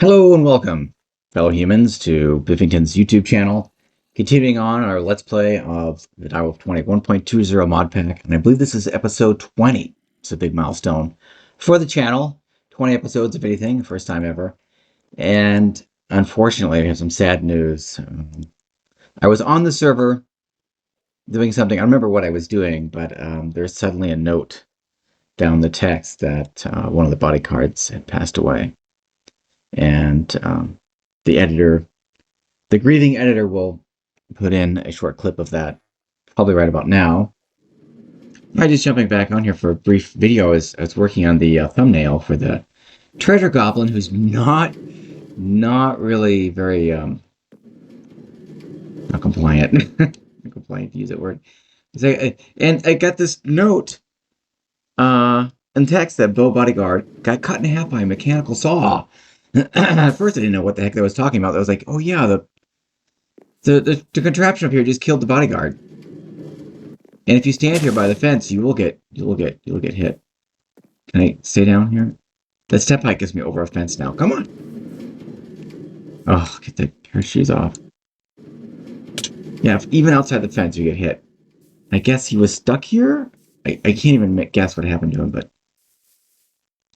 Hello and welcome, fellow humans, to Bifington's YouTube channel. Continuing on our Let's Play of the Direwolf20 1.20 mod pack, and I believe this is episode 20. It's a big milestone for the channel. 20 episodes of anything, first time ever. And unfortunately, I have some sad news. I was on the server doing something. I don't remember what I was doing, but there's suddenly a note down the text that one of the bodyguards had passed away. And the editor, the grieving editor, will put in a short clip of that probably right about now. I'm just jumping back on here for a brief video. I was working on the thumbnail for the Treasure Goblin, who's not really very not compliant. Compliant to use that word. And I got this note in text that Bill Bodyguard got cut in half by a mechanical saw. At first I didn't know what the heck they was talking about. I was like, oh yeah, the contraption up here just killed the bodyguard. And if you stand here by the fence, you will get hit. Can I stay down here? That step height gets me over a fence now. Come on. Oh, get the her shoes off. Yeah, even outside the fence you get hit. I guess he was stuck here? I can't even guess what happened to him, but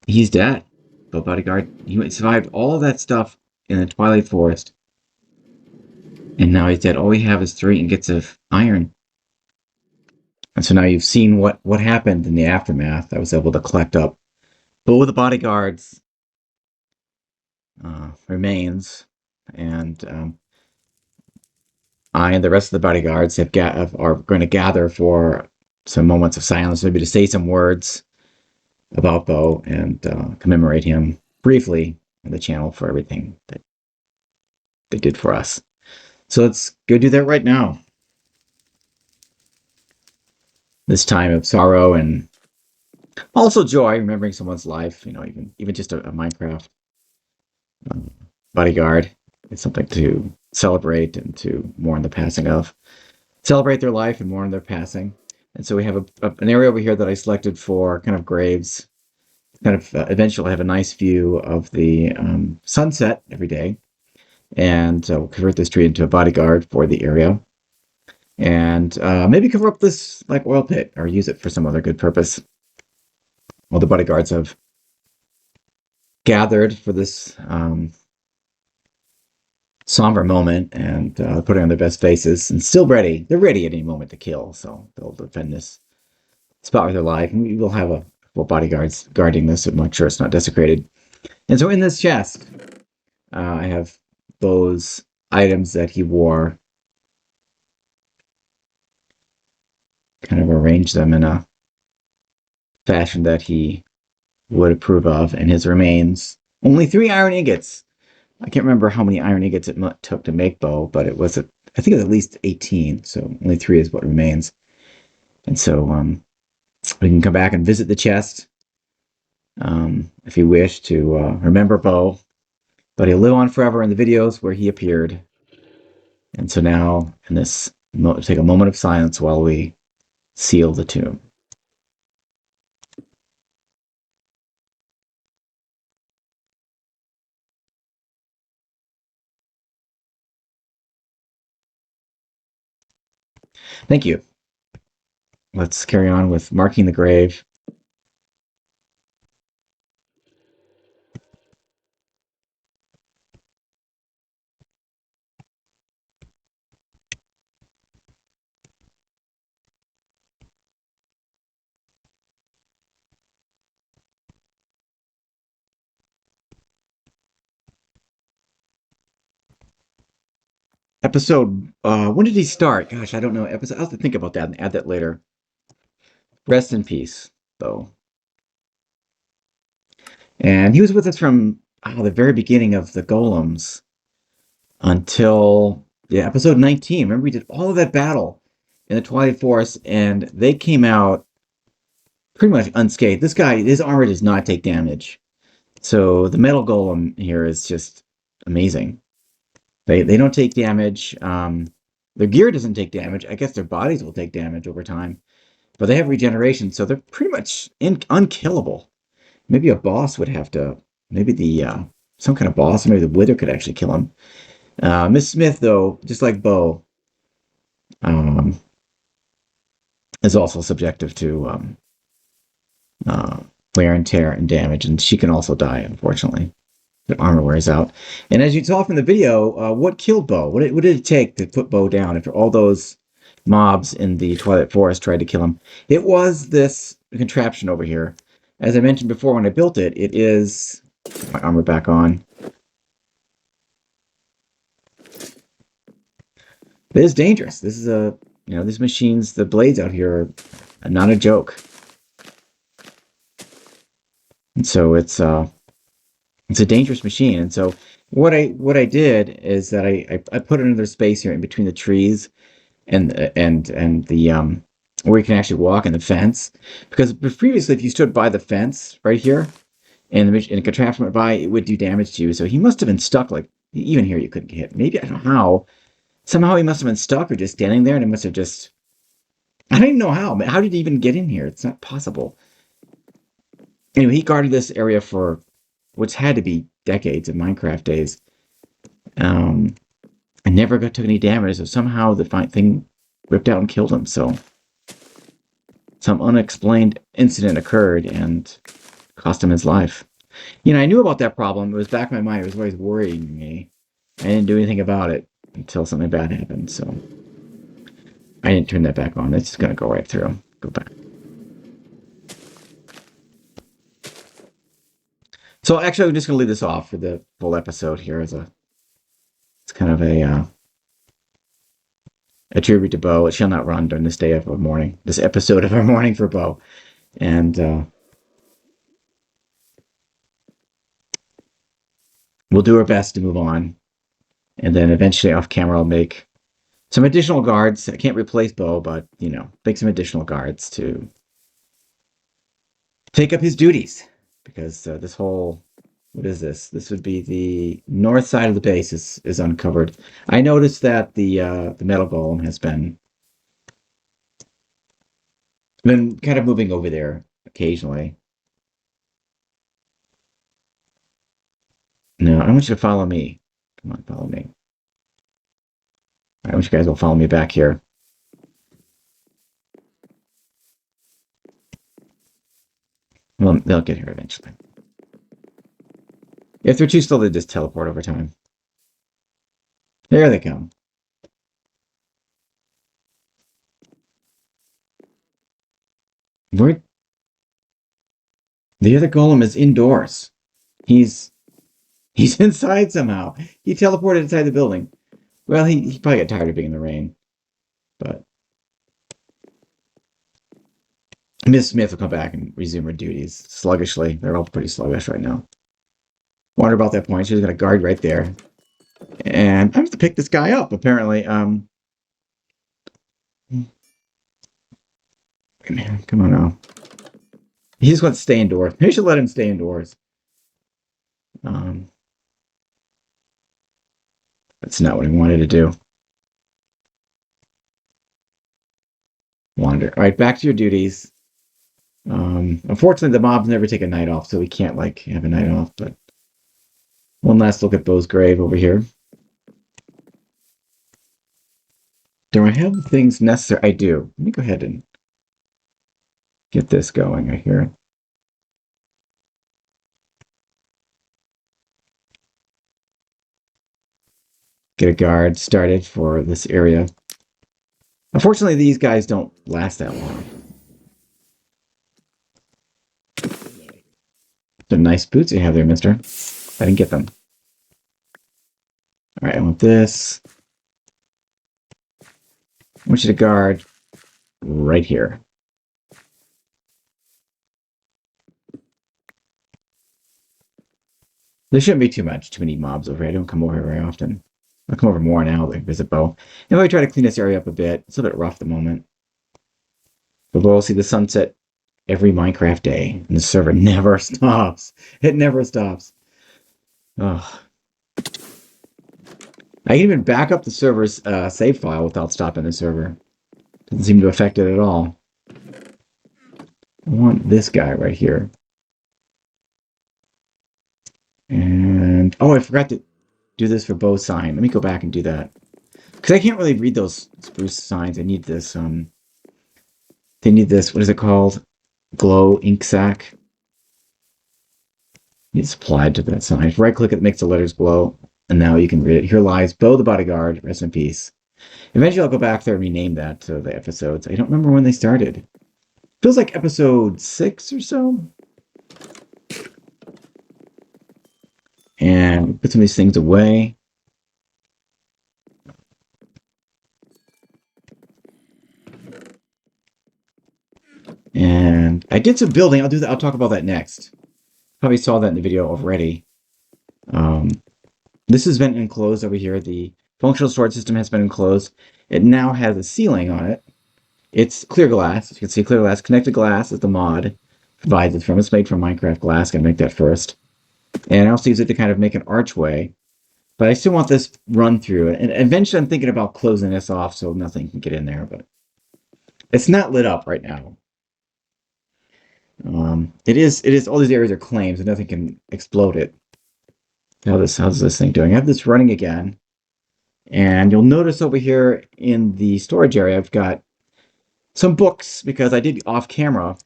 he's dead. But bodyguard, he survived all of that stuff in the Twilight Forest. And now he's dead. All we have is 3 ingots of iron. And so now you've seen what happened in the aftermath. I was able to collect up both of the bodyguards' remains. And I and the rest of the bodyguards are going to gather for some moments of silence, maybe to say some words about Bo and commemorate him briefly on the channel for everything that they did for us. So let's go do that right now. This time of sorrow and also joy, remembering someone's life, you know, even just a Minecraft bodyguard is something to celebrate and to mourn the passing of. Celebrate their life and mourn their passing. And so we have an area over here that I selected for kind of graves. Kind of eventually have a nice view of the sunset every day. And we'll convert this tree into a bodyguard for the area. And maybe cover up this like oil pit or use it for some other good purpose. All the bodyguards have gathered for this somber moment and putting on their best faces and still ready. They're ready at any moment to kill, so they'll defend this spot with their life. And we will have a bodyguards guarding this to make sure it's not desecrated. And so in this chest, I have those items that he wore. Kind of arrange them in a fashion that he would approve of, and his remains. Only 3 iron ingots. I can't remember how many iron ingots it took to make Bo, but it was, I think it was at least 18, so only 3 is what remains. And so we can come back and visit the chest if you wish to remember Bo, but he'll live on forever in the videos where he appeared. And so now, in this, take a moment of silence while we seal the tomb. Thank you. Let's carry on with marking the grave. Episode, when did he start? Gosh, I don't know. Episode, I'll have to think about that and add that later. Rest in peace, Bo. And he was with us from the very beginning of the golems until episode 19. Remember, we did all of that battle in the Twilight Forest, and they came out pretty much unscathed. This guy, his armor does not take damage. So the metal golem here is just amazing. They don't take damage. Their gear doesn't take damage. I guess their bodies will take damage over time. But they have regeneration, so they're pretty much unkillable. Maybe a boss would have to... Maybe the some kind of boss. Maybe the Wither could actually kill him. Miss Smith, though, just like Bo, um, is also subjective to uh, wear and tear and damage, and she can also die, unfortunately. The armor wears out. And as you saw from the video, what killed Bo? What did it take to put Bo down after all those mobs in the Twilight Forest tried to kill him? It was this contraption over here. As I mentioned before when I built it, it is... Put my armor back on. It is dangerous. This is a... You know, these machines, the blades out here are not a joke. And so it's a dangerous machine. And so what I did is that I put another space here in between the trees and the where you can actually walk in the fence, because previously if you stood by the fence right here and a contraption went by, it would do damage to you. So he must have been stuck. Like even here you couldn't get hit. Maybe, I don't know how. Somehow he must have been stuck or just standing there, and it must have just... I don't even know how. How did he even get in here? It's not possible. Anyway, he guarded this area for what's had to be decades of Minecraft days. I never took any damage, so somehow the thing ripped out and killed him. So some unexplained incident occurred and cost him his life. You know, I knew about that problem. It was back in my mind. It was always worrying me. I didn't do anything about it until something bad happened. So I didn't turn that back on. It's just going to go right through. Go back. So actually, I'm just going to leave this off for the full episode here as it's kind of a tribute to Bo. It shall not run during this episode of our mourning for Bo. And we'll do our best to move on. And then eventually off camera, I'll make some additional guards. I can't replace Bo, but, you know, make some additional guards to take up his duties. Because this whole, what is this? This would be the north side of the base is uncovered. I noticed that the metal golem has been kind of moving over there occasionally. No, I want you to follow me. Come on, follow me. I wish you guys will follow me back here. Well, they'll get here eventually. If they're too slow, they just teleport over time. There they come. Where? The other golem is indoors. He's inside somehow. He teleported inside the building. Well, he probably got tired of being in the rain. But Miss Smith will come back and resume her duties sluggishly. They're all pretty sluggish right now. Wonder about that point. She's got a guard right there. And I have to pick this guy up, apparently. Man, come on now. He just wants to stay indoors. Maybe I should let him stay indoors. That's not what he wanted to do. Wander. All right, back to your duties. Unfortunately, the mobs never take a night off, so we can't, like, have a night off, but one last look at Bo's grave over here. Do I have the things necessary? I do. Let me go ahead and get this going right here. Get a guard started for this area. Unfortunately, these guys don't last that long. Some nice boots you have there, mister. I didn't get them. Alright, I want this. I want you to guard right here. There shouldn't be too many mobs over here. I don't come over here very often. I'll come over more now to visit Bo. And we try to clean this area up a bit. It's a bit rough at the moment. But we'll see the sunset every Minecraft day. And the server never stops. It never stops. Ugh. I can even back up the server's save file without stopping the server. Doesn't seem to affect it at all. I want this guy right here. And And, oh, I forgot to do this for bow sign. Let me go back and do that. Because I can't really read those spruce signs. I need this, they need this, what is it called? Glow ink sac. It's applied to that sign. Right click it, makes the letters glow. And now you can read it. Here lies Bo the Bodyguard, rest in peace. Eventually I'll go back there and rename that to the episodes. I don't remember when they started. Feels like episode 6 or so. And put some of these things away. And I did some building. I'll do that. I'll talk about that next. Probably saw that in the video already. This has been enclosed over here. The functional storage system has been enclosed. It now has a ceiling on it. It's clear glass. As you can see, clear glass. Connected glass is the mod provides it from. It's made from Minecraft glass. Gotta make that first. And I also use it to kind of make an archway. But I still want this run through. And eventually I'm thinking about closing this off so nothing can get in there. But it's not lit up right now. It is all these areas are claims and nothing can explode it. How's this thing doing? I have this running again. And you'll notice over here in the storage area, I've got some books because I did off camera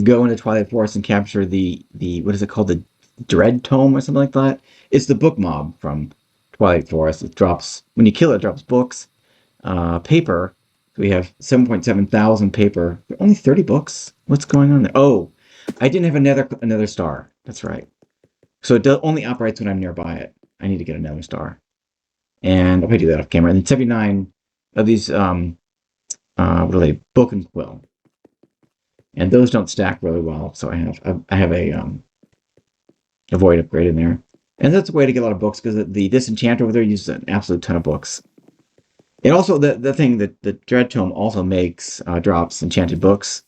go into Twilight Forest and capture the what is it called? The Dread Tome or something like that. It's the book mob from Twilight Forest. It drops, when you kill it, it drops books, paper. So we have 7.7 thousand paper. Only 30 books? What's going on there? Oh, I didn't have another star. That's right. So it only operates when I'm nearby it. I need to get another star. And I'll probably do that off camera. And then 79 of these, what are they? Book and quill. And those don't stack really well. So I have a void upgrade in there. And that's a way to get a lot of books because the disenchanter over there uses an absolute ton of books. And also the thing that the Dread Tome also makes drops enchanted books.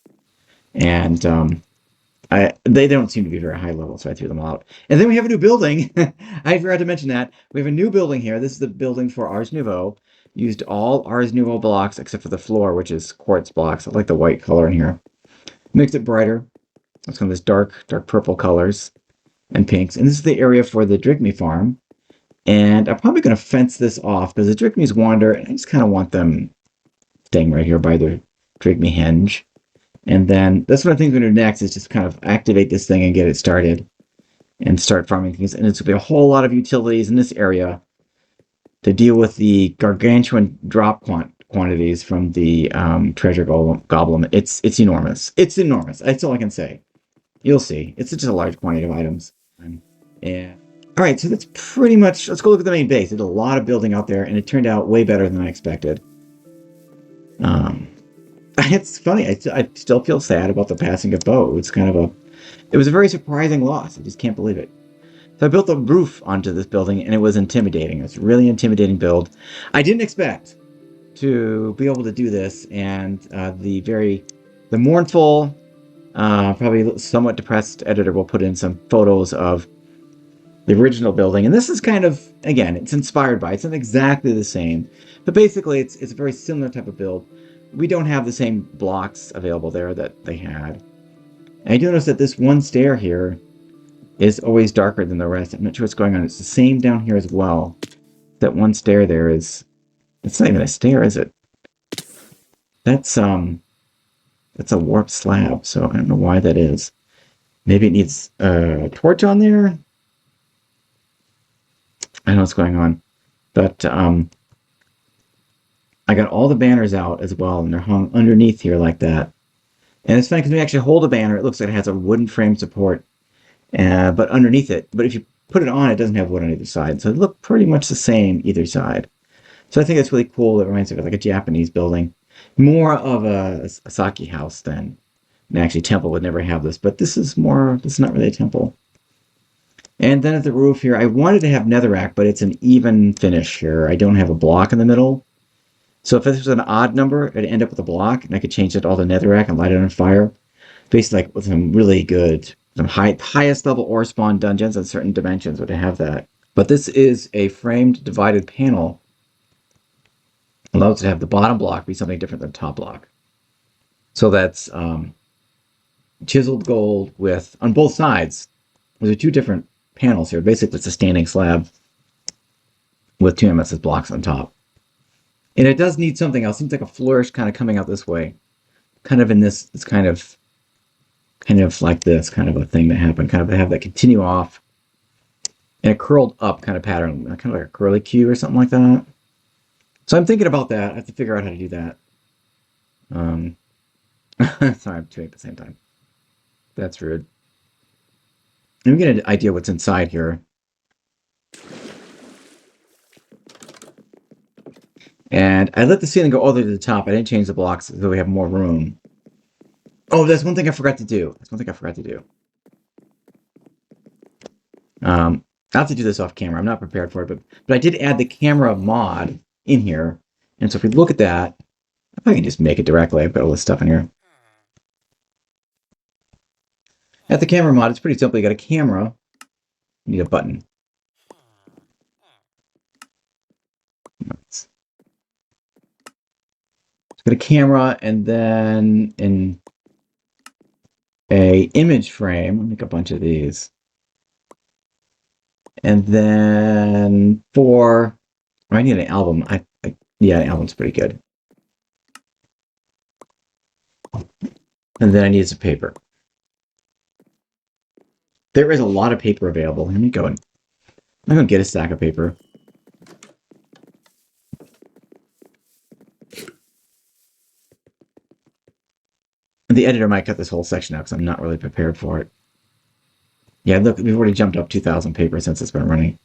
And they don't seem to be very high level, so I threw them all out. And then we have a new building. I forgot to mention that. We have a new building here. This is the building for Ars Nouveau. Used all Ars Nouveau blocks except for the floor, which is quartz blocks. I like the white color in here. Makes it brighter. It's kind of this dark purple colors and pinks. And this is the area for the Drygmy farm. And I'm probably going to fence this off because the Drygmies wander, and I just kind of want them staying right here by the Drygmy henge. And then that's what I think we're going to do next is just kind of activate this thing and get it started and start farming things. And it's going to be a whole lot of utilities in this area to deal with the gargantuan drop quantities from the Treasure Goblin. It's enormous. It's enormous. That's all I can say. You'll see. It's just a large quantity of items. Yeah. All right, so that's pretty much... Let's go look at the main base. There's a lot of building out there, and it turned out way better than I expected. It's funny. I still feel sad about the passing of Bo. It's kind of it was a very surprising loss. I just can't believe it. So I built a roof onto this building, and it was intimidating. It was a really intimidating build. I didn't expect to be able to do this, and the mournful, probably somewhat depressed editor will put in some photos of the original building. And this is kind of, again, it's inspired by, it's not exactly the same, but basically it's a very similar type of build. We don't have the same blocks available there that they had. And I do notice that this one stair here is always darker than the rest. I'm not sure what's going on. It's the same down here as well. That one stair there is... It's not even a stair, is it? That's a warped slab, so I don't know why that is. Maybe it needs a torch on there? I don't know what's going on. But I got all the banners out as well, and they're hung underneath here like that. And it's funny because when you actually hold a banner, it looks like it has a wooden frame support, but underneath it. But if you put it on, it doesn't have wood on either side. So it look pretty much the same either side. So I think that's really cool. It reminds me of like a Japanese building. More of a sake house than actually temple would never have this. But this is not really a temple. And then at the roof here, I wanted to have netherrack, but it's an even finish here. I don't have a block in the middle. So if this was an odd number, it'd end up with a block, and I could change it all to netherrack and light it on fire. Basically, like with some really good, some highest level ore spawn dungeons at certain dimensions would have that. But this is a framed divided panel. Allows it to have the bottom block be something different than the top block. So that's chiseled gold with, on both sides, those are two different panels here. Basically, it's a standing slab with 2 MSS blocks on top. And it does need something else. It seems like a flourish kind of coming out this way. Kind of in this, it's kind of like this kind of a thing that happened. Kind of have that continue off in a curled up kind of pattern. Kind of like a curly Q or something like that. So I'm thinking about that. I have to figure out how to do that. Sorry, I'm doing it at the same time. That's rude. Let me get an idea what's inside here. And I let the ceiling go all the way to the top. I didn't change the blocks so we have more room. Oh, that's one thing I forgot to do. I'll have to do this off camera. I'm not prepared for it, but I did add the camera mod in here. And so if we look at that, I can just make it directly. I've got all this stuff in here. At the camera mod, it's pretty simple. You got a camera. You need a button. It's got a camera and then in a image frame. I'll make a bunch of these. And then I need an album. Yeah, an album's pretty good. And then I need some paper. There is a lot of paper available. Let me go and I'm going to get a stack of paper. The editor might cut this whole section out because I'm not really prepared for it. Yeah, look, we've already jumped up 2,000 paper since it's been running.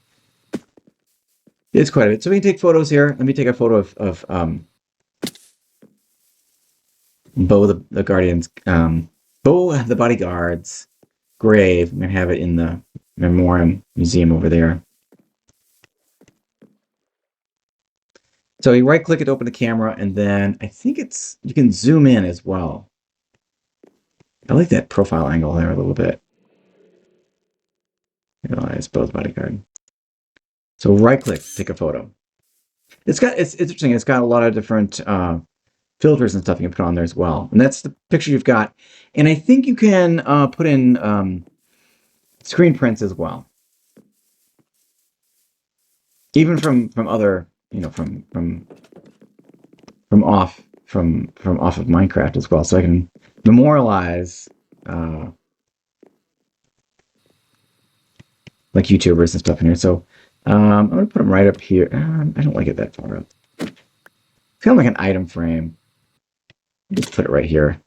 It's quite a bit. So we can take photos here. Let me take a photo of Beau the Guardian's, Beau the Bodyguard's grave. I'm going to have it in the Memoriam Museum over there. So you right click it to open the camera, and then I think you can zoom in as well. I like that profile angle there a little bit. Realize Beau's Bodyguard. So right click, take a photo. It's interesting. It's got a lot of different filters and stuff you can put on there as well. And that's the picture you've got. And I think you can put in screen prints as well. Even from other, from off of Minecraft as well. So I can memorialize like YouTubers and stuff in here. So I'm going to put them right up here. I don't like it that far up. It's kind of like an item frame. Just put it right here.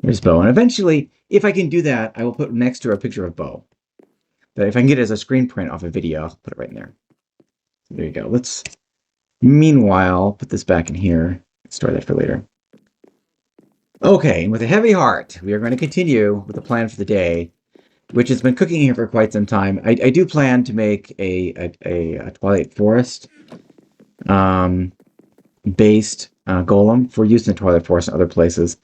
There's Beau. And eventually, if I can do that, I will put next to a picture of Beau. But if I can get it as a screen print off a video, I'll put it right in there. So there you go. Let's, meanwhile, put this back in here. Store that for later. Okay, and with a heavy heart, we are going to continue with the plan for the day, which has been cooking here for quite some time. I do plan to make a Twilight Forest based golem for use in the Twilight Forest and other places,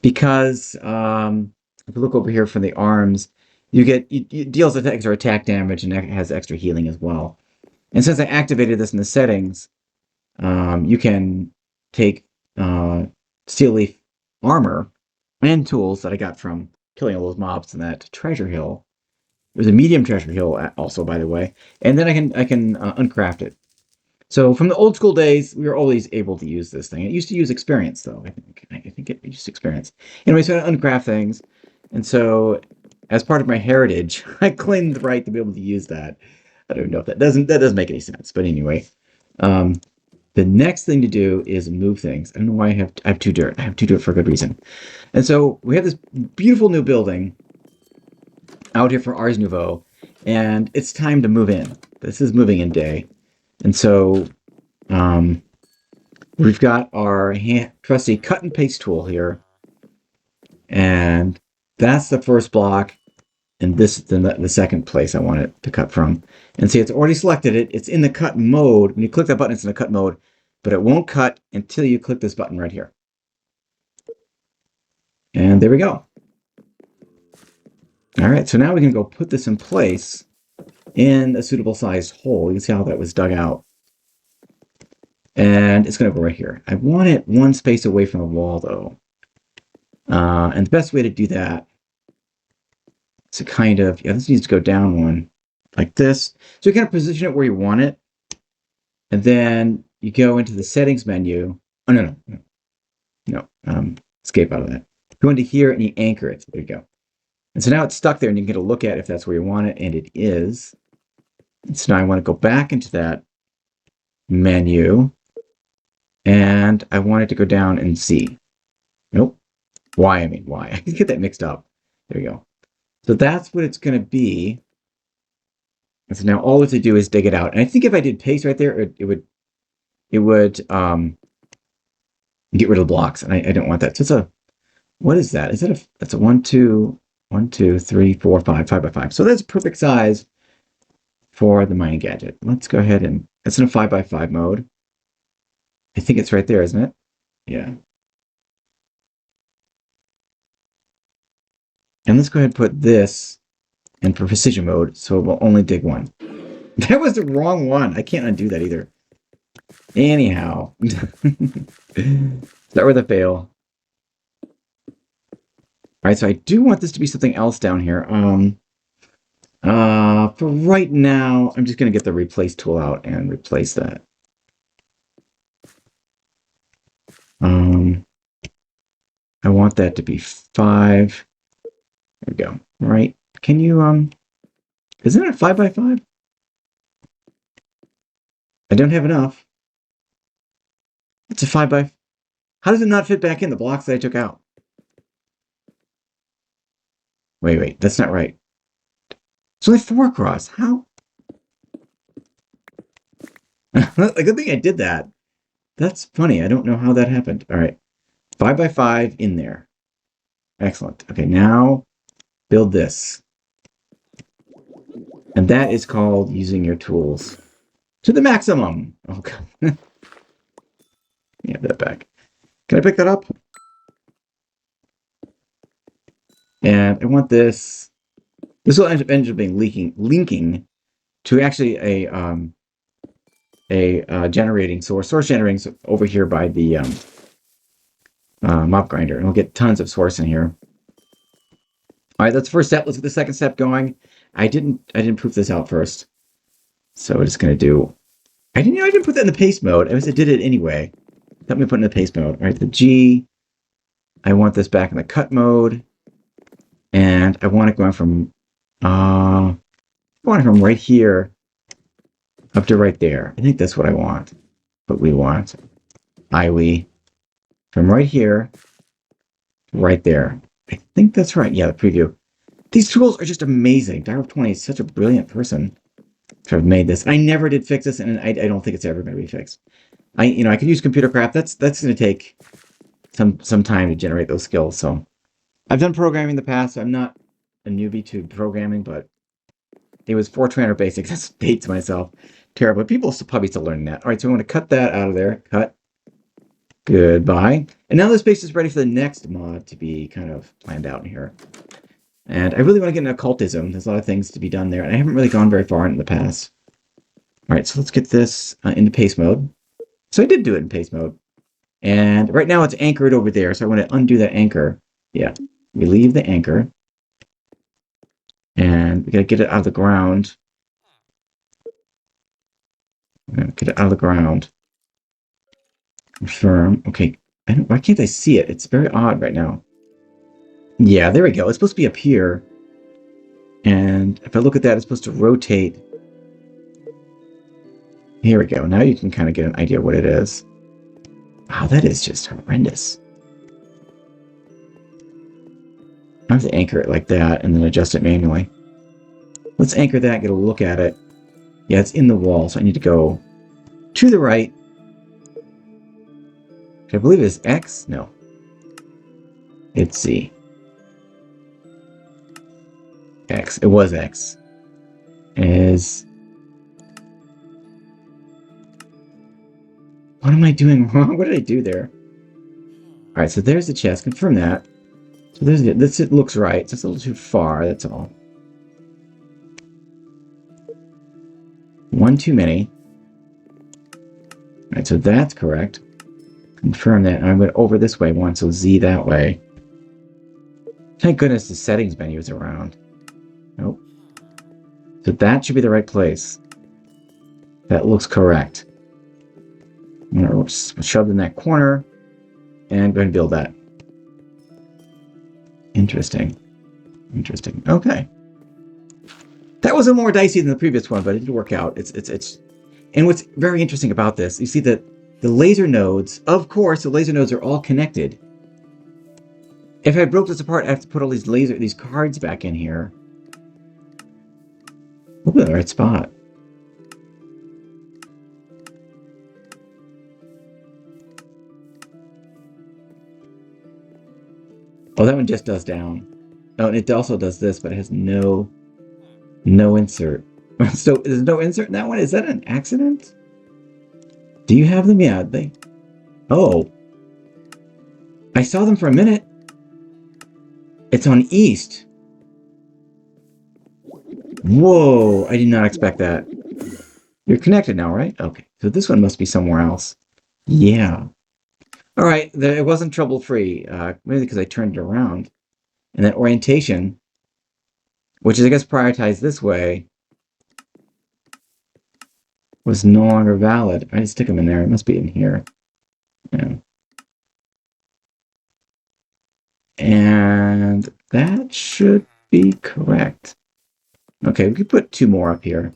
because if you look over here from the arms, it deals extra attack damage and it has extra healing as well. And since I activated this in the settings, you can take steel leaf armor and tools that I got from killing all those mobs in that treasure hill. There's a medium treasure hill also, by the way, and then I can uncraft it. So from the old school days, we were always able to use this thing. It used to use experience, though. I think it used experience. Anyway, so I uncraft things, and so as part of my heritage, I claimed the right to be able to use that. I don't know if that doesn't make any sense, but anyway, the next thing to do is move things. I don't know why I have 2 dirt. I have 2 dirt for a good reason. And so we have this beautiful new building out here for Ars Nouveau, and it's time to move in. This is moving in day. And so we've got our trusty cut and paste tool here. And that's the first block. And this is the second place I want it to cut from. And see, it's already selected it. It's in the cut mode. When you click that button, it's in the cut mode. But it won't cut until you click this button right here. And there we go. All right, so now we can go put this in place in a suitable sized hole. You can see how that was dug out. And it's going to go right here. I want it one space away from the wall, though. And the best way to do that, So kind of, yeah, this needs to go down one like this. So you kind of position it where you want it. And then you go into the settings menu. Oh, no. Escape out of that. Go into here and you anchor it. There you go. And so now it's stuck there and you can get a look at if that's where you want it. And it is. And so now I want to go back into that menu. And I want it to go down and C. Nope. Y, I mean Y. I can get that mixed up. There you go. So that's what it's going to be. And so now all we have to do is dig it out. And I think if I did paste right there, it would get rid of the blocks. And I don't want that. So it's a, what is that? Is that a, that's a 1, 2, 3, 4, 5, 5 by 5. So that's perfect size for the mining gadget. Let's go ahead and, it's in a 5 by 5 mode. I think it's right there, isn't it? Yeah. And let's go ahead and put this in for precision mode, so it will only dig one. That was the wrong one. I can't undo that either. Anyhow. Start with a fail. Alright, so I do want this to be something else down here. For right now, I'm just going to get the replace tool out and replace that. I want that to be 5. There we go. Right. Can you, isn't it a 5 by 5? I don't have enough. It's a 5 by... How does it not fit back in the blocks that I took out? Wait, that's not right. It's only 4 across. How? A good thing I did that. That's funny. I don't know how that happened. All right. 5 by 5 in there. Excellent. Okay, now build this. And that is called using your tools to the maximum. Oh, God. Have that back. Can I pick that up? And I want this. This will end up being linking to actually a generating source generating over here by the mob grinder, and we'll get tons of source in here. All right, that's the first step. Let's get the second step going. I didn't proof this out first, so we're just gonna do. I didn't put that in the paste mode. I did it anyway. Let me put it in the paste mode. All right, the G. I want this back in the cut mode, and I want it going from right here up to right there. I think that's what I want. What we want. From right here to right there. I think that's right. Yeah, the preview. These tools are just amazing. Direwolf20 is such a brilliant person to have made this. I never did fix this, and I don't think it's ever going to be fixed. I could use computer craft. That's going to take some time to generate those skills. So I've done programming in the past. So I'm not a newbie to programming, but it was Fortran or Basic. That's dates myself. Terrible. People probably still learning that. All right, so I'm going to cut that out of there. Cut. Goodbye. And now this space is ready for the next mod to be kind of planned out in here. And I really want to get into occultism. There's a lot of things to be done there. And I haven't really gone very far in the past. All right, so let's get this into paste mode. So I did do it in paste mode. And right now it's anchored over there. So I want to undo that anchor. Yeah, we leave the anchor. And we got to get it out of the ground. Get it out of the ground. Confirm. Okay. Why can't I see it? It's very odd right now. Yeah, there we go. It's supposed to be up here. And if I look at that, it's supposed to rotate. Here we go. Now you can kind of get an idea of what it is. Wow, that is just horrendous. I have to anchor it like that and then adjust it manually. Let's anchor that, get a look at it. Yeah, it's in the wall, so I need to go to the right. I believe it's X? No. It's Z. X. It was X. Is... What am I doing wrong? What did I do there? Alright, so there's the chest. Confirm that. So there's it. It looks right. It's just a little too far, that's all. One too many. Alright, so that's correct. Confirm that. And I went over this way once, so Z that way. Thank goodness the settings menu is around. Nope. So that should be the right place. That looks correct. I'm going to shove in that corner and go ahead and build that. Interesting. Interesting. Okay. That was a more dicey than the previous one, but it did work out. It's and what's very interesting about this, you see that the laser nodes, of course, the laser nodes are all connected. If I broke this apart, I have to put all these cards back in here. We'll be in the right spot. Oh, that one just does down. Oh, and it also does this, but it has no insert. So there's no insert in that one? Is that an accident? Do you have them? Yeah, they... Oh. I saw them for a minute. It's on east. Whoa, I did not expect that. You're connected now, right? Okay, so this one must be somewhere else. Yeah. All right, it wasn't trouble-free, maybe because I turned it around. And that orientation, which is, I guess, prioritized this way, was no longer valid. I just stick them in there. It must be in here. Yeah. And that should be correct. Okay, we could put 2 more up here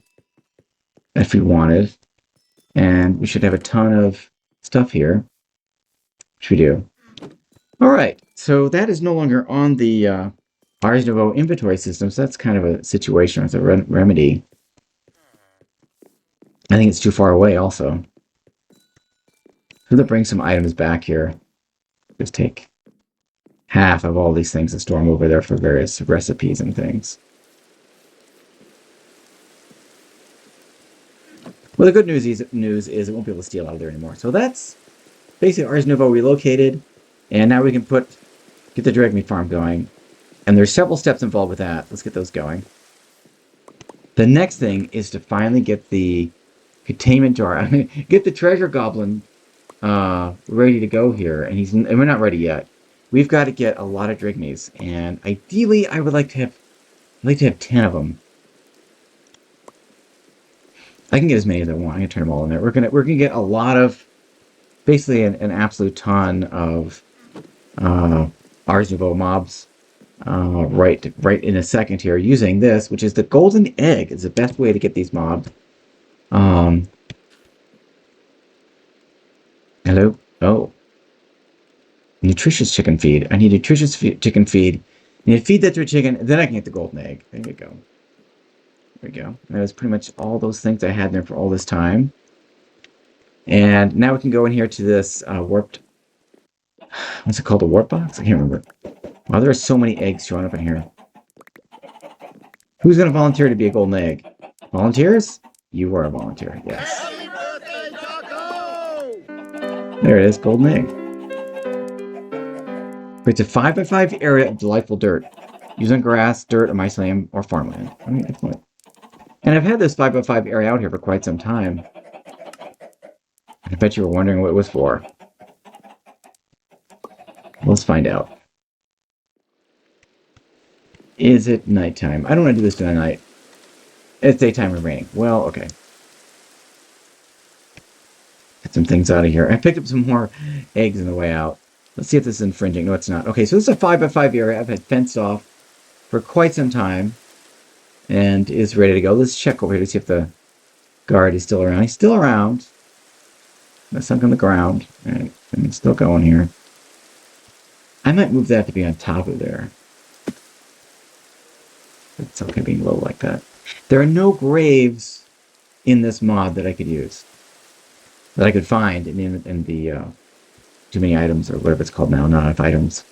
if we wanted. And we should have a ton of stuff here, which we do. All right, so that is no longer on the Ars Nouveau inventory system, so that's kind of a situation with a remedy. I think it's too far away also. So to bring some items back here. Just take half of all these things and store them over there for various recipes and things. Well, the good news is it won't be able to steal out of there anymore. So that's basically Ars Nouveau relocated, and now we can get the Drygmy farm going. And there's several steps involved with that. Let's get those going. The next thing is to finally get the containment jar. I mean, get the Treasure Goblin ready to go here, and we're not ready yet. We've got to get a lot of Drygmies, and ideally, I would like to have 10 of them. I can get as many as I want. I'm gonna turn them all in there. We're gonna get a lot of, basically an absolute ton of Ars Nouveau mobs. Right in a second here, using this, which is the golden egg. It's the best way to get these mobs. Hello? Oh. Nutritious chicken feed. I need nutritious chicken feed. I need to feed that to a chicken, then I can get the golden egg. There you go. There we go. That was pretty much all those things I had there for all this time. And now we can go in here to this warped... What's it called? A warp box? I can't remember. Wow, there are so many eggs showing up in here. Who's going to volunteer to be a golden egg? Volunteers? You are a volunteer, yes. There it is, golden egg. Creates a 5x5 area of delightful dirt. Using grass, dirt, or mycelium, or farmland. I mean, excellent. And I've had this 5x5 area out here for quite some time. I bet you were wondering what it was for. Let's find out. Is it nighttime? I don't want to do this during the night. It's daytime and raining. Well, okay. Get some things out of here. I picked up some more eggs on the way out. Let's see if this is infringing. No, it's not. Okay, so this is a 5x5 area I've had fenced off for quite some time. And is ready to go. Let's check over here to see if the guard is still around. He's still around. That's sunk on the ground. Alright, and it's still going here. I might move that to be on top of there. It's okay being low like that. There are no graves in this mod that I could use. That I could find in the too many items, or whatever it's called now, not enough items.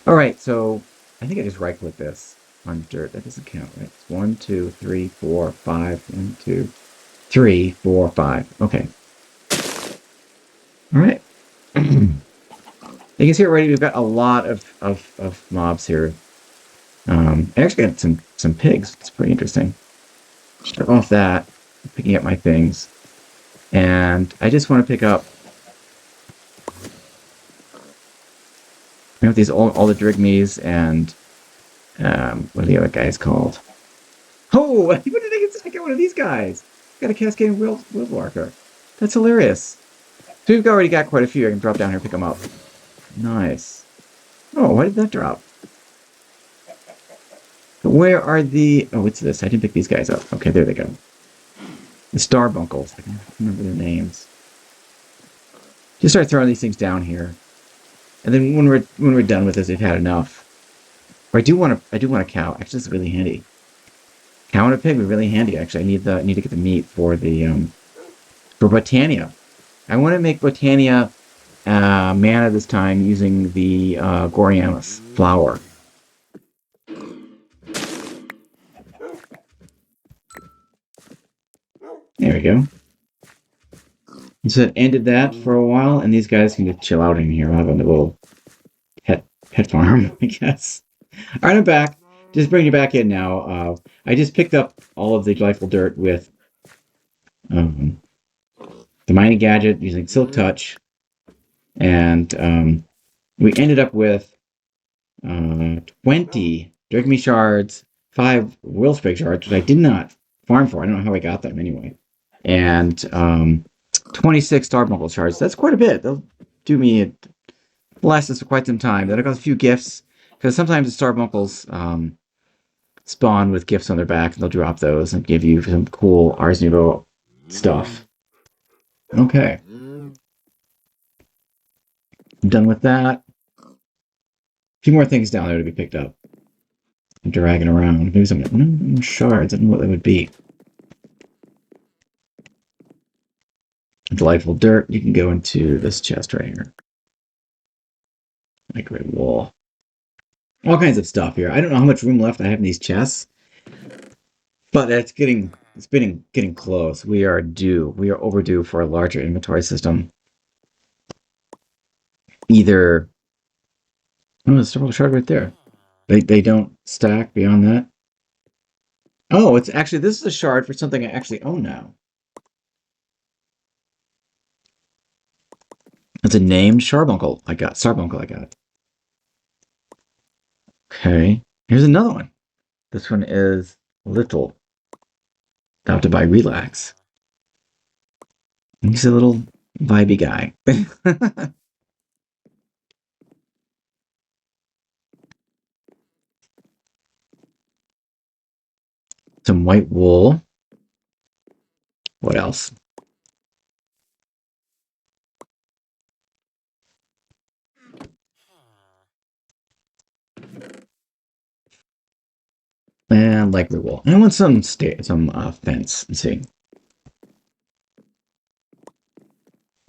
Alright, so I think I just right click this on dirt. That doesn't count, right? It's 1, 2, 3, 4, 5. 1, 2, 3, 4, 5. Okay. Alright. You can see already we've got a lot of mobs here. I actually got some pigs. It's pretty interesting. Start off that, picking up my things. And I just want to pick up these all the Drygmies and what are the other guys called? Oh, what did I get one of these guys? Got a cascading wheel walker. That's hilarious. So we've already got quite a few. I can drop down here and pick them up. Nice. Oh, why did that drop? Where are the... Oh, what's this? I didn't pick these guys up. Okay, there they go. The starbunkles. I can't remember their names. Just start throwing these things down here. And then when we're done with this, we've had enough. Or I do want a cow. Actually, this is really handy. Cow and a pig would be really handy. Actually, I need to get the meat for the for Botania. I want to make Botania mana this time using the Goriamus flower. There we go. So it ended that for a while, and these guys can just chill out in here. We'll have a little pet farm, I guess. All right, I'm back. Just bring you back in now. I just picked up all of the delightful dirt with the mining gadget using Silk Touch, and we ended up with 20 Drygmy shards, 5 Willsprig shards, which I did not farm for. I don't know how I got them anyway. And 26 Starbuncle shards. That's quite a bit. They'll do me... last us for quite some time. Then I got a few gifts, because sometimes the Starbunkles spawn with gifts on their back, and they'll drop those and give you some cool Ars Nouveau stuff. Okay. I'm done with that. A few more things down there to be picked up. I'm dragging around. Maybe some shards. I don't know what that would be. Delightful dirt. You can go into this chest right here. Like red wool. All kinds of stuff here. I don't know how much room left I have in these chests, but it's getting close. We are due. We are overdue for a larger inventory system. Either... oh, there's a shard right there. They don't stack beyond that. Oh, it's actually... this is a shard for something I actually own now. It's a named Starbuncle I got. Okay. Here's another one. This one is Little. About to buy Relax. He's a little vibey guy. Some white wool. What else? And likely wool. I want some fence. Let's see.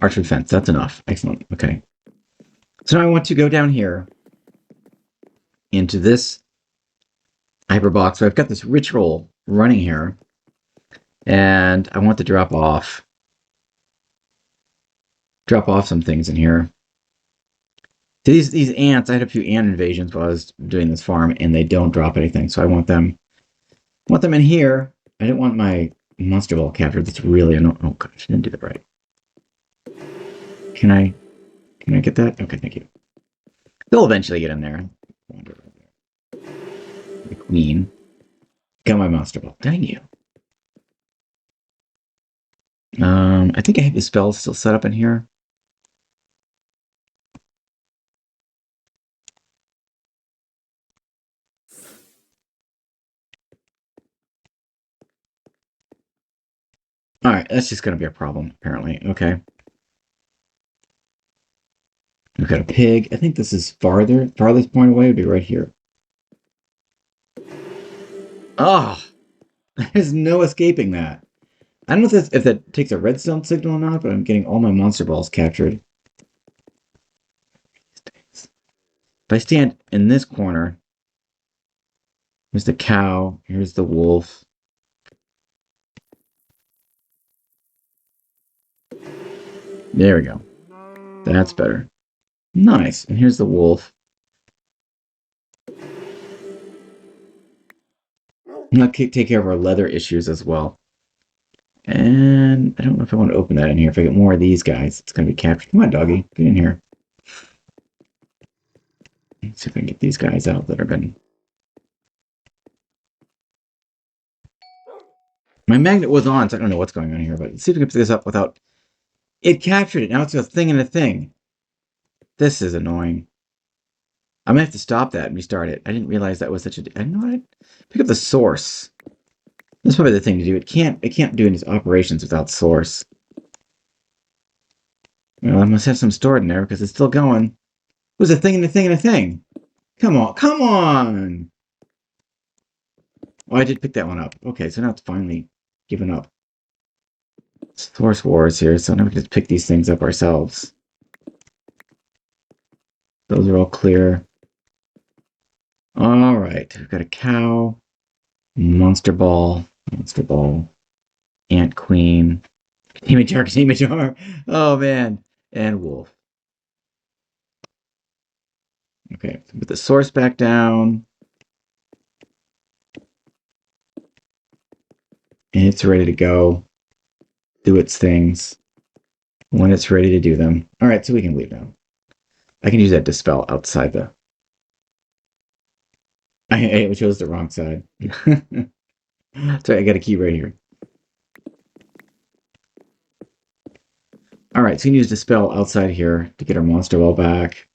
Archery fence. That's enough. Excellent. Okay. So now I want to go down here into this hyperbox. So I've got this ritual running here, and I want to drop off some things in here. These ants, I had a few ant invasions while I was doing this farm, and they don't drop anything, so I want them in here. I didn't want my monster ball captured. That's really annoying. Oh gosh, I didn't do that right. Can I get that? Okay, thank you. They'll eventually get in there. The queen. Got my monster ball. Dang you. I think I have the spells still set up in here. Alright, that's just going to be a problem, apparently. Okay. We've got a pig. I think this is farthest point away would be right here. Ah! Oh, there's no escaping that. I don't know if that takes a redstone signal or not, but I'm getting all my monster balls captured. If I stand in this corner, here's the cow, here's the wolf. There we go. That's better. Nice. And here's the wolf. And I'll take care of our leather issues as well. And I don't know if I want to open that in here. If I get more of these guys, it's going to be captured. Come on, doggy. Get in here. Let's see if I can get these guys out that have been... My magnet was on, so I don't know what's going on here, but let's see if we can pick this up without... It captured it. Now it's a thing and a thing. This is annoying. I'm gonna have to stop that and restart it. I didn't realize that was such a... I didn't know what pick up the source. That's probably the thing to do. It can't do any operations without source. Well, I must have some stored in there because it's still going. It was a thing and a thing and a thing. Come on, come on! Oh, I did pick that one up. Okay, so now it's finally given up. Source wars here, so now we can just pick these things up ourselves. Those are all clear. All right, we've got a cow, monster ball, ant queen, containment jar. Oh man, and wolf. Okay, put the source back down. And it's ready to go. Do its things when it's ready to do them. All right, so we can leave now. I can use that dispel outside the... I chose the wrong side. Sorry, I got a key right here. All right, so we can use dispel outside here to get our monster ball back.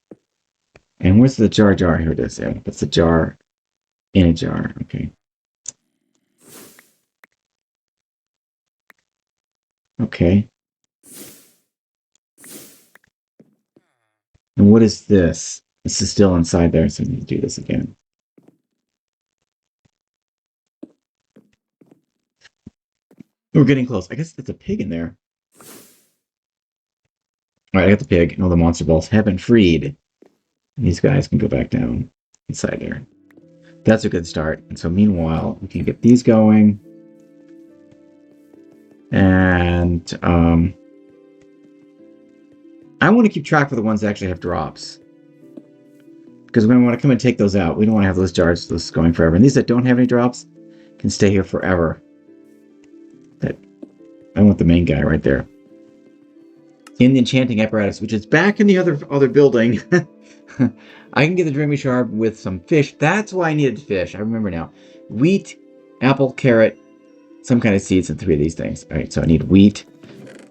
And where's the jar? Here it is. Yeah, that's the jar in a jar. Okay. Okay. And what is this? This is still inside there, so I need to do this again. We're getting close. I guess that's a pig in there. All right, I got the pig, and all the monster balls have been freed. And these guys can go back down inside there. That's a good start. And so meanwhile, we can get these going. And I want to keep track of the ones that actually have drops. Because we want to come and take those out. We don't want to have those jars just going forever. And these that don't have any drops can stay here forever. I want the main guy right there. In the enchanting apparatus, which is back in the other building. I can get the Drygmy Shard with some fish. That's why I needed fish. I remember now. Wheat, apple, carrot, some kind of seeds, and 3 of these things. All right, so I need wheat.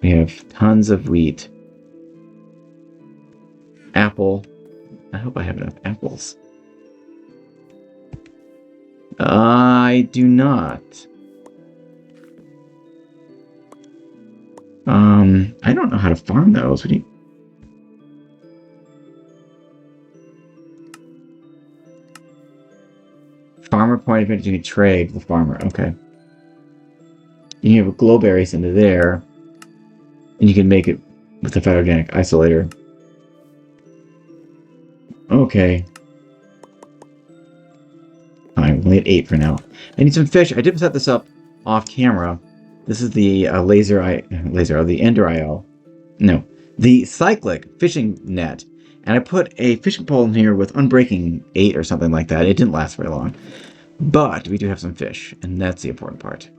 We have tons of wheat. Apple. I hope I have enough apples. I do not. I don't know how to farm those. What do you... Farmer point advantage, you can trade the farmer. Okay. You can have glowberries into there. And you can make it with the photogenic isolator. Okay. Fine, we'll only at 8 for now. I need some fish. I did set this up off camera. This is the the Ender IO. No, the cyclic fishing net. And I put a fishing pole in here with unbreaking 8 or something like that. It didn't last very long. But we do have some fish, and that's the important part.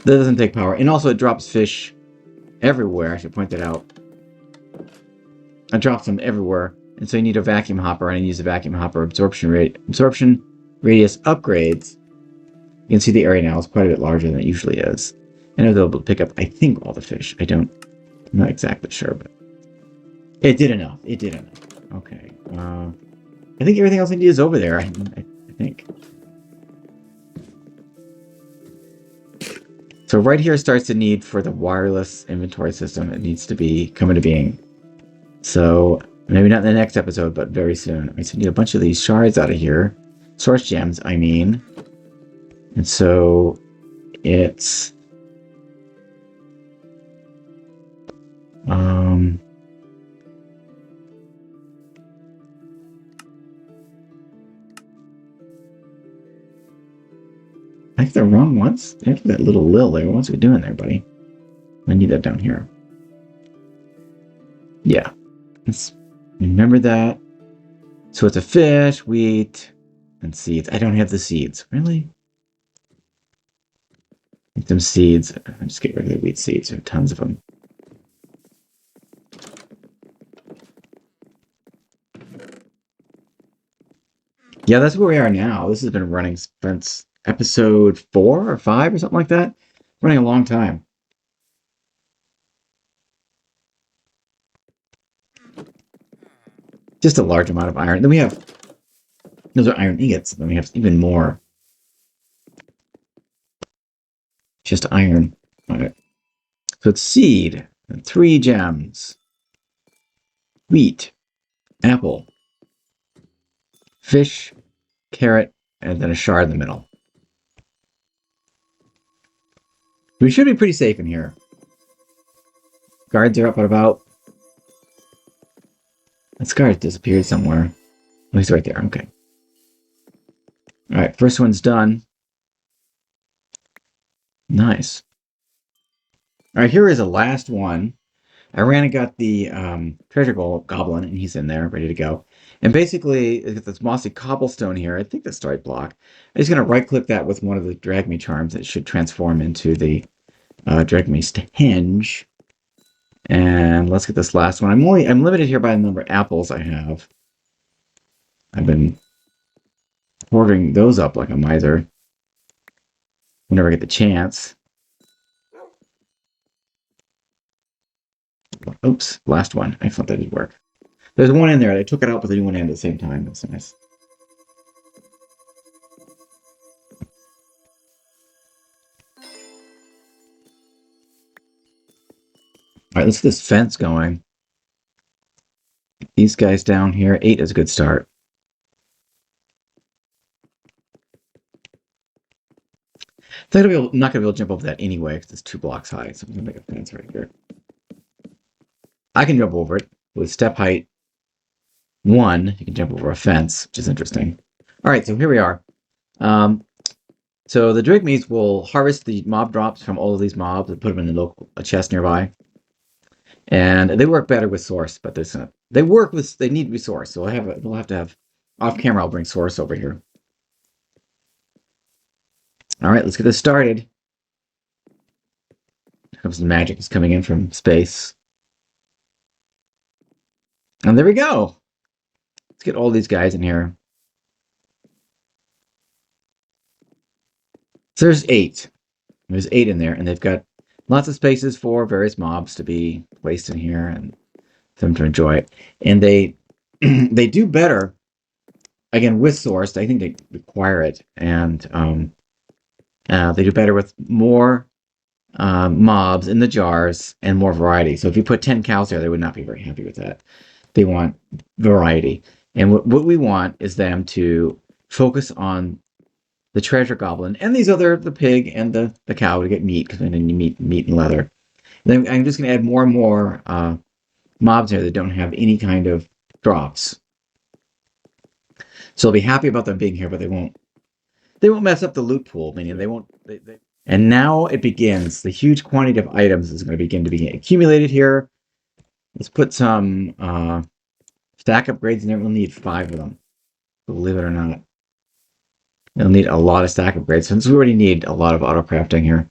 That doesn't take power. And also it drops fish everywhere. I should point that out. It drops them everywhere. And so you need a vacuum hopper, and I use a vacuum hopper absorption radius upgrades. You can see the area now is quite a bit larger than it usually is. And I was able to pick up, I think, all the fish. I'm not exactly sure, but it did enough. It did enough. Okay. I think everything else I need is over there, I think. So right here starts the need for the wireless inventory system. It needs to be come into being. So maybe not in the next episode, but very soon. I need a bunch of these shards out of here. Source gems, I mean. And so it's I think the wrong ones. After that little lil there, what's we doing there, buddy? I need that down here. Yeah. Let's remember that. So it's a fish, wheat, and seeds. I don't have the seeds. Really? Get them seeds. I'll just get rid of the wheat seeds. There are tons of them. Yeah, that's where we are now. This has been running since episode 4 or 5 or something like that. Running a long time. Just a large amount of iron. Then we have, those are iron ingots. Then we have even more. Just iron. Okay. So it's seed, and 3 gems, wheat, apple, fish, carrot, and then a shard in the middle. We should be pretty safe in here. Guards are up and about. This guard disappeared somewhere. Oh, he's right there. Okay. Alright, first one's done. Nice. Alright, here is the last one. I ran and got the Treasure Goblin, and he's in there, ready to go. And basically, it's got this mossy cobblestone here. I think that's the right block. I'm just going to right-click that with one of the Drygmy charms. It should transform into the Drygmy hinge. And let's get this last one. I'm limited here by the number of apples I have. I've been hoarding those up like a miser whenever I get the chance. Oops, last one. I thought that did work. There's one in there. They took it out, but they didn't want to end at the same time. That's nice. Alright, let's get this fence going. These guys down here. 8 is a good start. I'm not going to be able to jump over that anyway, because it's 2 blocks high. So I'm going to make a fence right here. I can jump over it with step height 1. You can jump over a fence, which is interesting. Alright, so here we are. So the Drygmies will harvest the mob drops from all of these mobs and put them in a chest nearby. And they work better with source, but they need resource. So we'll have to have off camera. I'll bring source over here. All right, let's get this started. Some magic is coming in from space, and there we go. Let's get all these guys in here. So there's 8. There's 8 in there, and they've got lots of spaces for various mobs to be placed in here and for them to enjoy it. And they they do better, again, with source. I think they require it. And they do better with more mobs in the jars and more variety. So if you put 10 cows there, they would not be very happy with that. They want variety. And what we want is them to focus on the Treasure Goblin and the pig and the cow to get meat, because then you meat and leather. And then I'm just going to add more and more mobs here that don't have any kind of drops. So I'll be happy about them being here, but they won't mess up the loot pool, meaning they won't. And now it begins. The huge quantity of items is going to begin to be accumulated here. Let's put some stack upgrades in there. We'll need 5 of them, believe it or not. We'll need a lot of stack upgrades, since we already need a lot of auto crafting here.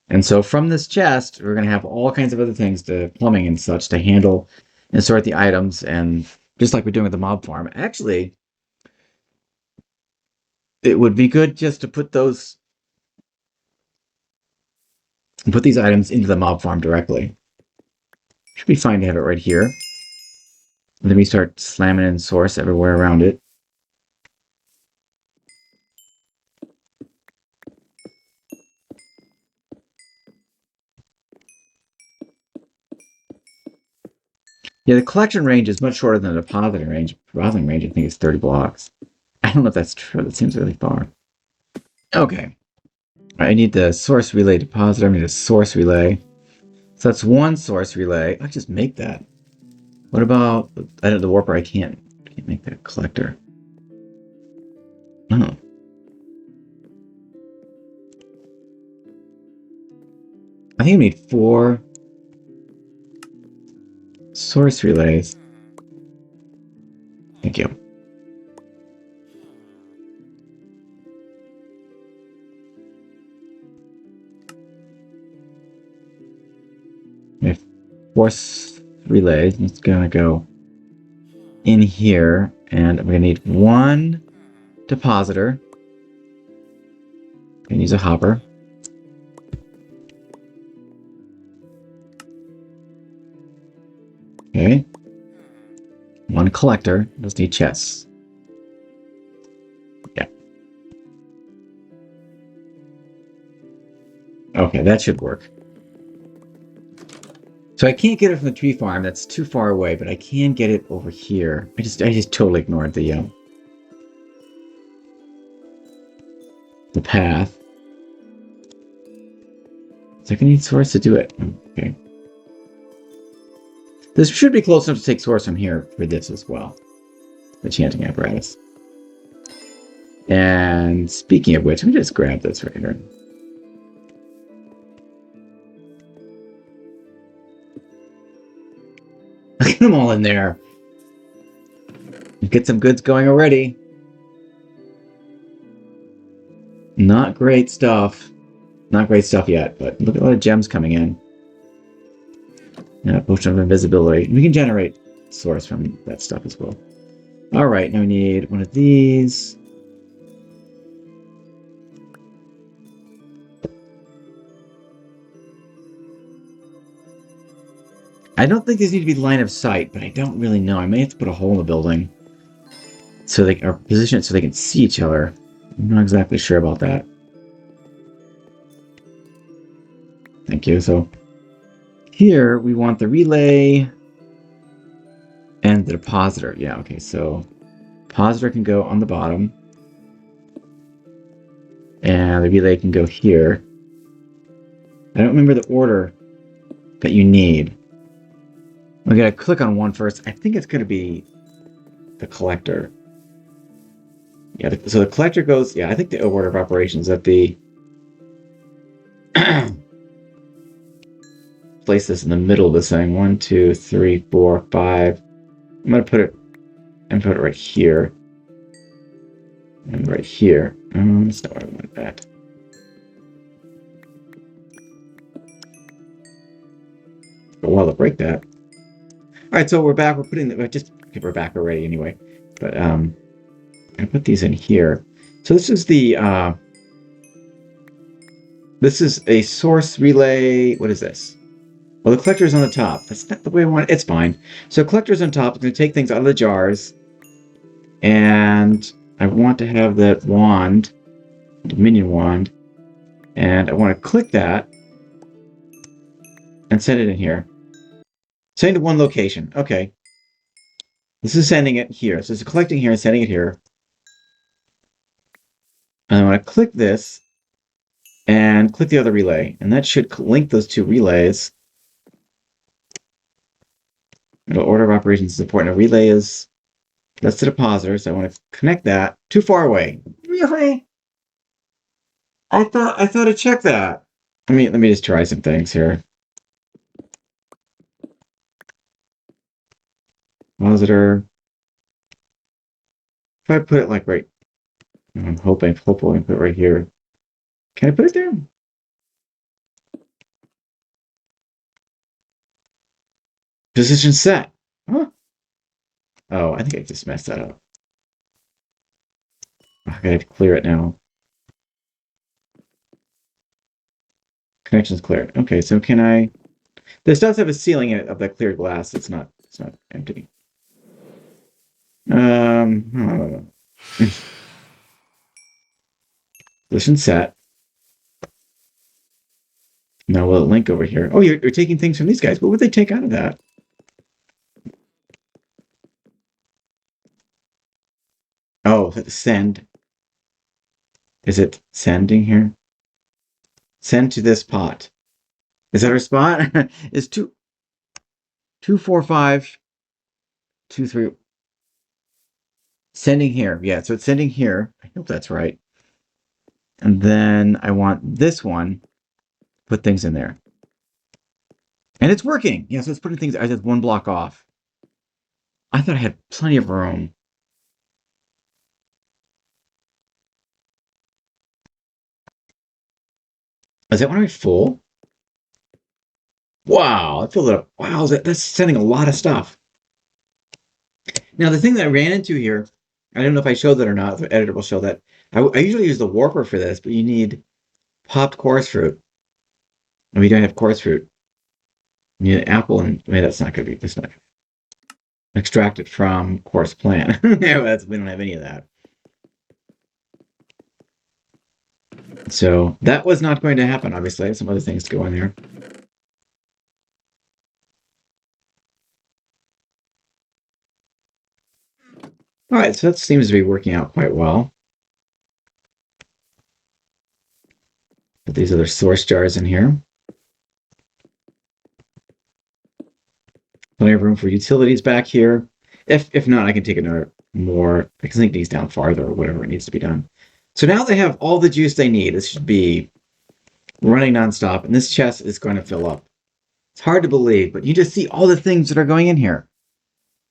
And so from this chest, we're going to have all kinds of other things, to plumbing and such, to handle and sort the items, and just like we're doing with the mob farm. Actually, it would be good just to put these items into the mob farm directly. Should be fine to have it right here. And then we start slamming in source everywhere around it. Yeah, the collection range is much shorter than the depositing range. Depositing range, I think, is 30 blocks. I don't know if that's true. That seems really far. Okay. I need the source relay depositor. I need a source relay. So that's 1 source relay. I'll just make that. What about the warper? I can't make that collector. Oh. I think I need 4 source relays. Thank you. We have 4 relays. It's gonna go in here, and we're gonna need 1 depositor. And use a hopper. Okay. One collector. Just need chests. Yeah. Okay, that should work. So I can't get it from the tree farm. That's too far away, but I can get it over here. I just totally ignored the path. So I need source to do it. Okay. This should be close enough to take source from here for this as well. The chanting apparatus. And speaking of which, let me just grab this right here. Look at them all in there. Get some goods going already. Not great stuff. Not great stuff yet, but look at a lot of gems coming in. Yeah, potion of invisibility. We can generate source from that stuff as well. Alright, now we need one of these. I don't think these need to be line of sight, but I don't really know. I may have to put a hole in the building so they or position it so they can see each other. I'm not exactly sure about that. Thank you. So here we want the relay and the depositor. Yeah, okay, so depositor can go on the bottom. And the relay can go here. I don't remember the order that you need. I'm going to click on one first. I think it's going to be the collector. Yeah, so the collector goes... Yeah, I think the order of operations at the... Place this in the middle of this thing. 1, 2, 3, 4, 5. I'm going to put it... And put it right here. And right here. That's not where I want that. But while to break that. Alright, so we're back. We're putting the... Just... We're back already anyway. But, I put these in here. So this is the, this is a source relay. What is this? Well, the collector's on the top. That's not the way I want it. It's fine. So collector's on top. It's going to take things out of the jars. And I want to have that wand, Dominion wand. And I want to click that and send it in here. Send it to one location. Okay. This is sending it here. So it's collecting here and sending it here. And I want to click this and click the other relay. And that should link those two relays. It'll order of operations is important. A relay is, that's the depositor. So I want to connect that. Too far away. Really? I thought I checked that. Let me just try some things here. Depositor. If I put it like right, I'm hoping I can put it right here. Can I put it there? Position set. Huh? Oh, I think I just messed that up. I gotta clear it now. Connection's cleared. Okay, so can I... This does have a ceiling in it of that cleared glass. It's not empty. I don't know. Position set. Now we'll link over here. Oh, you're taking things from these guys. What would they take out of that? Oh, send. Is it sending here? Send to this pot. Is that our spot? It's 2, 2, 4, 5, 2, 3. Sending here. Yeah, so it's sending here. I hope that's right. And then I want this one. Put things in there. And it's working. Yeah, so it's putting things. I did one block off. I thought I had plenty of room. Is that one already full? Wow, I filled it up. Wow, that's sending a lot of stuff. Now, the thing that I ran into here, I don't know if I showed that or not. The editor will show that. I usually use the warper for this, but you need popped coarse fruit. And we don't have coarse fruit. We need an apple and maybe that's not gonna be this not extract it from coarse plant. We don't have any of that. So that was not going to happen, obviously. I have some other things to go in there. All right, so that seems to be working out quite well. Put these other source jars in here. Plenty of room for utilities back here. If not, I can take another more. I can take these down farther or whatever it needs to be done. So now they have all the juice they need. This should be running nonstop, and this chest is going to fill up. It's hard to believe, but you just see all the things that are going in here,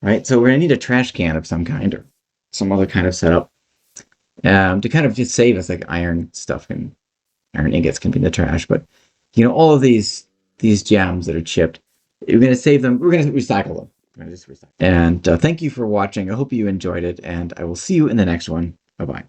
right? So we're going to need a trash can of some kind or some other kind of setup to kind of just save us, like iron stuff and iron ingots can be in the trash. But, you know, all of these gems that are chipped, we're going to save them. We're going to recycle them. We're going to just recycle. And thank you for watching. I hope you enjoyed it, and I will see you in the next one. Bye-bye.